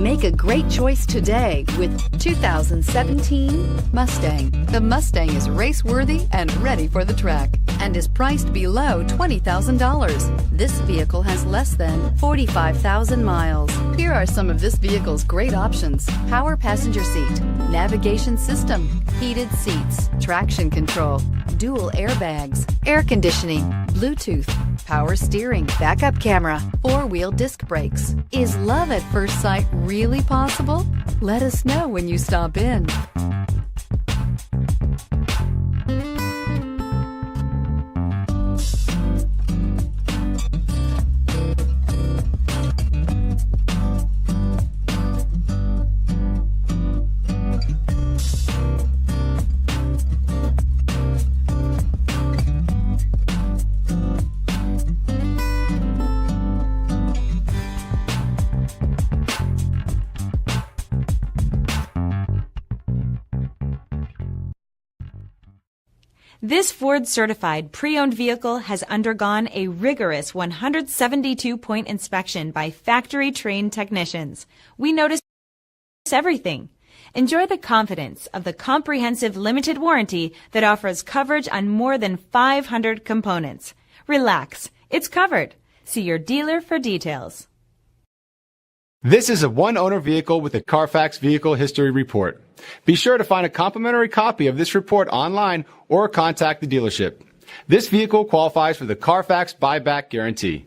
Make a great choice today with 2017 Mustang. The Mustang is race-worthy and ready for the track and is priced below $20,000. This vehicle has less than 45,000 miles. Here are some of this vehicle's great options: power passenger seat, navigation system, heated seats, traction control, dual airbags, air conditioning, Bluetooth, power steering, backup camera, four-wheel disc brakes. Is love at first sight really possible? Let us know when you stop in. This Ford-certified pre-owned vehicle has undergone a rigorous 172-point inspection by factory-trained technicians. We notice everything. Enjoy the confidence of the comprehensive limited warranty that offers coverage on more than 500 components. Relax, it's covered. See your dealer for details. This is a one-owner vehicle with a Carfax Vehicle History Report. Be sure to find a complimentary copy of this report online or contact the dealership. This vehicle qualifies for the Carfax Buyback Guarantee.